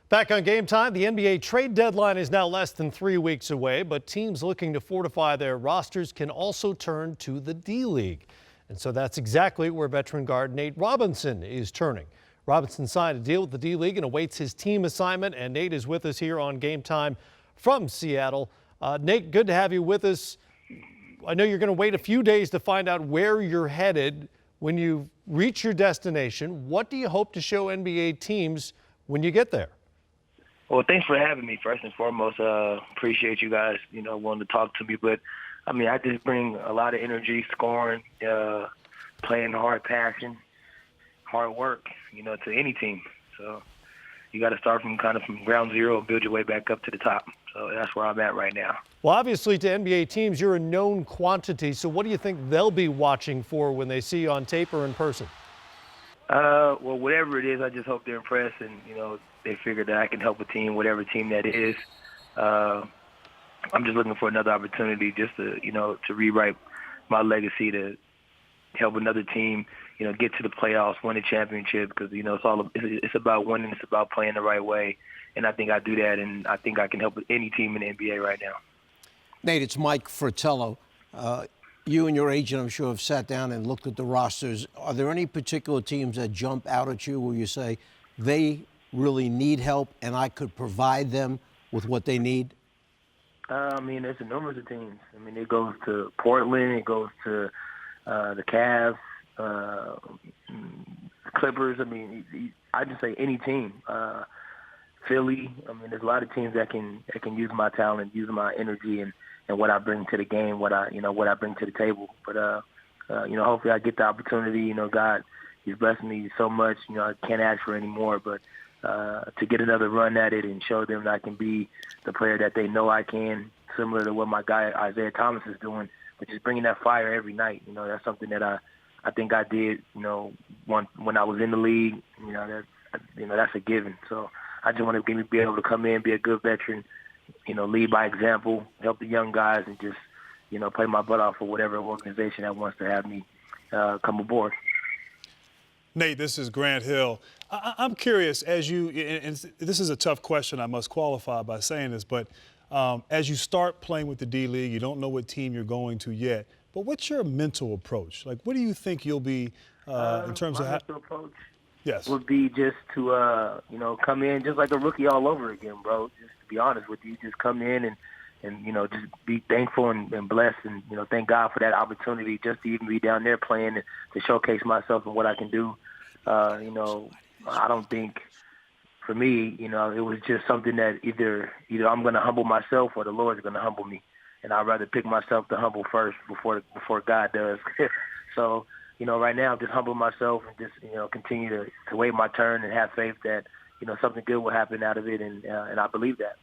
Back on Game Time, the NBA trade deadline is now less than 3 weeks away, but teams looking to fortify their rosters can also turn to the D-League. And so that's exactly where veteran guard Nate Robinson is turning. Robinson signed a deal with the D-League and awaits his team assignment, and Nate is with us here on Game Time from Seattle. Nate, good to have you with us. I know you're going to wait a few days to find out where you're headed. When you reach your destination, what do you hope to show NBA teams when you get there? Well, thanks for having me, first and foremost. Appreciate you guys, wanting to talk to me. But, I just bring a lot of energy, scoring, playing hard, passion, hard work, to any team. So you got to start from ground zero and build your way back up to the top. So that's where I'm at right now. Well, obviously, to NBA teams, you're a known quantity. So what do you think they'll be watching for when they see you on tape or in person? Well, whatever it is, I just hope they're impressed and, they figure that I can help a team, whatever team that is. I'm just looking for another opportunity just to, to rewrite my legacy, to help another team, get to the playoffs, win a championship, because, it's about winning, it's about playing the right way. And I think I do that, and I think I can help any team in the NBA right now. Nate, it's Mike Fratello. You and your agent, I'm sure, have sat down and looked at the rosters. Are there any particular teams that jump out at you where you say they really need help and I could provide them with what they need? There's a number of teams. It goes to Portland, it goes to the Cavs, Clippers. I just say any team. Philly. There's a lot of teams that can use my talent, use my energy, and what I bring to the game, what I bring to the table. But hopefully I get the opportunity. God, He's blessed me so much. I can't ask for any more. But to get another run at it and show them that I can be the player that they know I can, similar to what my guy Isaiah Thomas is doing, which is bringing that fire every night. That's something that I think I did. When I was in the league. That's a given. So I just want to be able to come in, be a good veteran, lead by example, help the young guys, and just, play my butt off for whatever organization that wants to have me come aboard. Nate, this is Grant Hill. I'm curious, as you, and this is a tough question, I must qualify by saying this, but as you start playing with the D-League, you don't know what team you're going to yet, but what's your mental approach? Like, what do you think you'll be in terms of how? Mental approach Yes. would be just to, come in just like a rookie all over again, bro. Just to be honest with you, just come in and just be thankful and blessed and, thank God for that opportunity just to even be down there playing and to showcase myself and what I can do. I don't think, for me, it was just something that either I'm going to humble myself or the Lord's going to humble me. And I'd rather pick myself to humble first before God does. So, right now I'm just humbling myself and just, continue to wait my turn and have faith that, something good will happen out of it. And I believe that.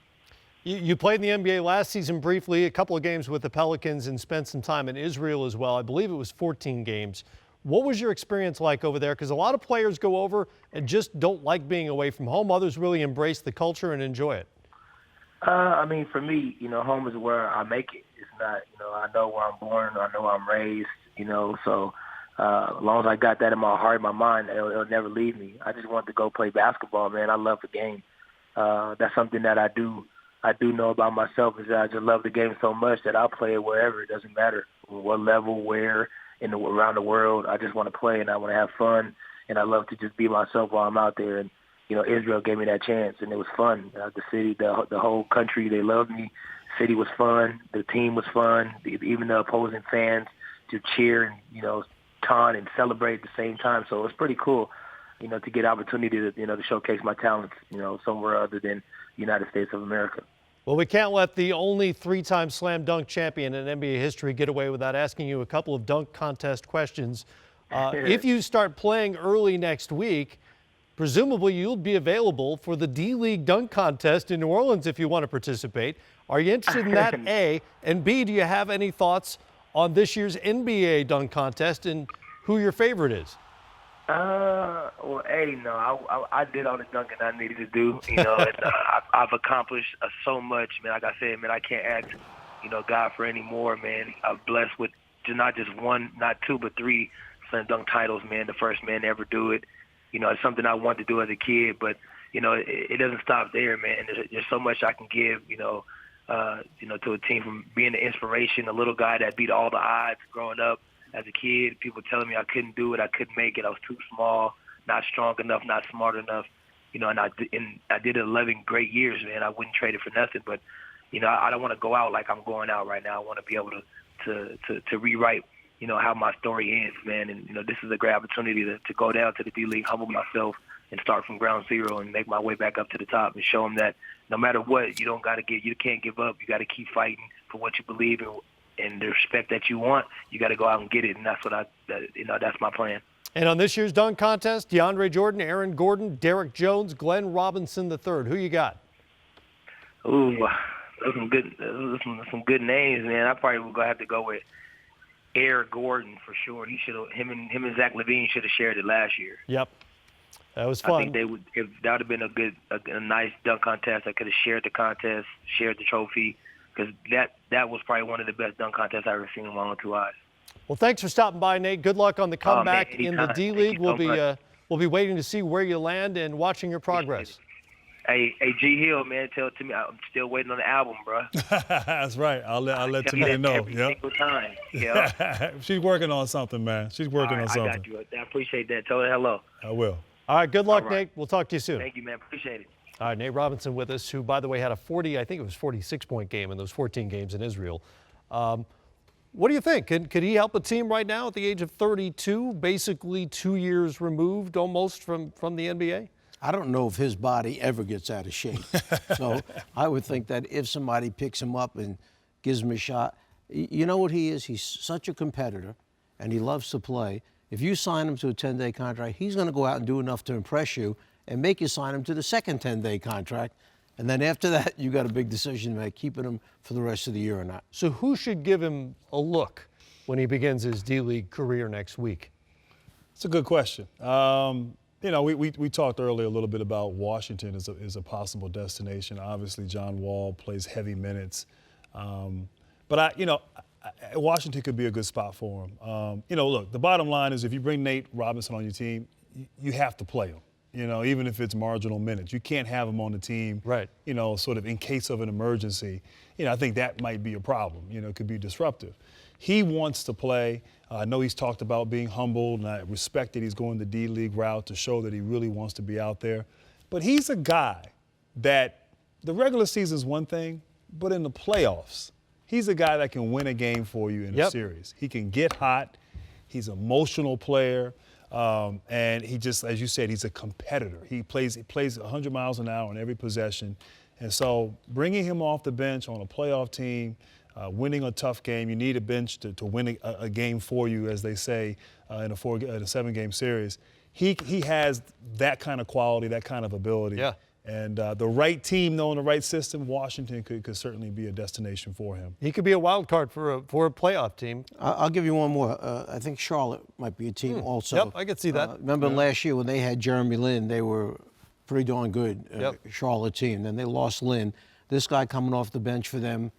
You played in the NBA last season briefly, a couple of games with the Pelicans, and spent some time in Israel as well. I believe it was 14 games. What was your experience like over there? Because a lot of players go over and just don't like being away from home. Others really embrace the culture and enjoy it. For me, home is where I make it. It's not, I know where I'm born, I know where I'm raised, so as long as I got that in my heart, my mind, it'll never leave me. I just want to go play basketball, man. I love the game. That's something that I do know about myself, is that I just love the game so much that I'll play it wherever. It doesn't matter what level, where, around the world. I just want to play and I want to have fun, and I love to just be myself while I'm out there. And Israel gave me that chance, and it was fun. The city, the whole country, they loved me. The city was fun. The team was fun. Even the opposing fans to cheer and taunt and celebrate at the same time. So it was pretty cool, to get opportunity to to showcase my talents, somewhere other than the United States of America. Well, we can't let the only three-time slam dunk champion in NBA history get away without asking you a couple of dunk contest questions. If you start playing early next week, presumably you'll be available for the D-League dunk contest in New Orleans if you want to participate. Are you interested in that, A? And B, do you have any thoughts on this year's NBA dunk contest and who your favorite is? Well, no, I did all the dunking I needed to do, and I've accomplished so much, man. Like I said, man, I can't ask, God for any more, man. I'm blessed with not just one, not two, but three slam dunk titles, man. The first man to ever do it. It's something I wanted to do as a kid, but it doesn't stop there, man. There's so much I can give, to a team, from being an inspiration, a little guy that beat all the odds growing up as a kid. People telling me I couldn't do it, I couldn't make it, I was too small, not strong enough, not smart enough. And I did 11 great years, man. I wouldn't trade it for nothing. But, I don't want to go out like I'm going out right now. I want to be able to rewrite, how my story ends, man. And, this is a great opportunity to go down to the D-League, humble myself, and start from ground zero and make my way back up to the top and show them that no matter what, you can't give up. You got to keep fighting for what you believe in, and the respect that you want. You got to go out and get it, and that's what that's my plan. And on this year's dunk contest, DeAndre Jordan, Aaron Gordon, Derek Jones, Glenn Robinson III. Who you got? Ooh, those are some good names, man. I probably would have to go with Aaron Gordon for sure. Him and Zach LaVine should have shared it last year. Yep. That was fun. I think that would have been a nice dunk contest. I could have shared the contest, shared the trophy, because that was probably one of the best dunk contests I've ever seen with my own two eyes. Well, thanks for stopping by, Nate. Good luck on the comeback in the D-League. We'll be waiting to see where you land and watching your progress. Hey, G Hill, man, tell it to me. I'm still waiting on the album, bro. That's right. I'll let Timmy know. Every single time. Yeah. She's working on something, man. She's working on something. I got you. I appreciate that. Tell her hello. I will. All right. Good luck, Nate. We'll talk to you soon. Thank you, man. Appreciate it. All right, Nate Robinson with us, who, by the way, had a 46-point game in those 14 games in Israel. What do you think? Could he help a team right now at the age of 32, basically 2 years removed almost from the NBA? I don't know if his body ever gets out of shape. So I would think that if somebody picks him up and gives him a shot, you know what he is? He's such a competitor, and he loves to play. If you sign him to a 10-day contract, he's going to go out and do enough to impress you and make you sign him to the second 10-day contract. And then after that, you got a big decision to make, keeping him for the rest of the year or not. So who should give him a look when he begins his D-League career next week? It's a good question. We talked earlier a little bit about Washington as a possible destination. Obviously, John Wall plays heavy minutes. But Washington could be a good spot for him. Look, the bottom line is if you bring Nate Robinson on your team, you have to play him. Even if it's marginal minutes. You can't have him on the team, right? Sort of in case of an emergency. I think that might be a problem. It could be disruptive. He wants to play. I know he's talked about being humble, and I respect that he's going the D-League route to show that he really wants to be out there. But he's a guy that the regular season is one thing, but in the playoffs, he's a guy that can win a game for you in a series. He can get hot. He's an emotional player. And he just, as you said, he's a competitor. He plays 100 miles an hour on every possession. And so bringing him off the bench on a playoff team, winning a tough game, you need a bench to win a game for you, as they say, in a 7-game series. He has that kind of quality, that kind of ability. Yeah. And the right team, though, in the right system, Washington could certainly be a destination for him. He could be a wild card for a playoff team. I'll give you one more. I think Charlotte might be a team also. Yep, I could see that. Remember last year when they had Jeremy Lin, they were pretty darn good, Charlotte team. Then they lost Lin. This guy coming off the bench for them,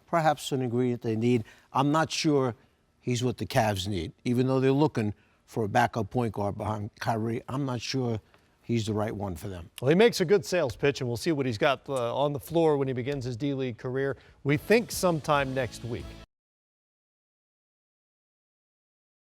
perhaps an ingredient they need. I'm not sure he's what the Cavs need. Even though they're looking for a backup point guard behind Kyrie, I'm not sure he's the right one for them. Well, he makes a good sales pitch, and we'll see what he's got on the floor when he begins his D-League career. We think sometime next week.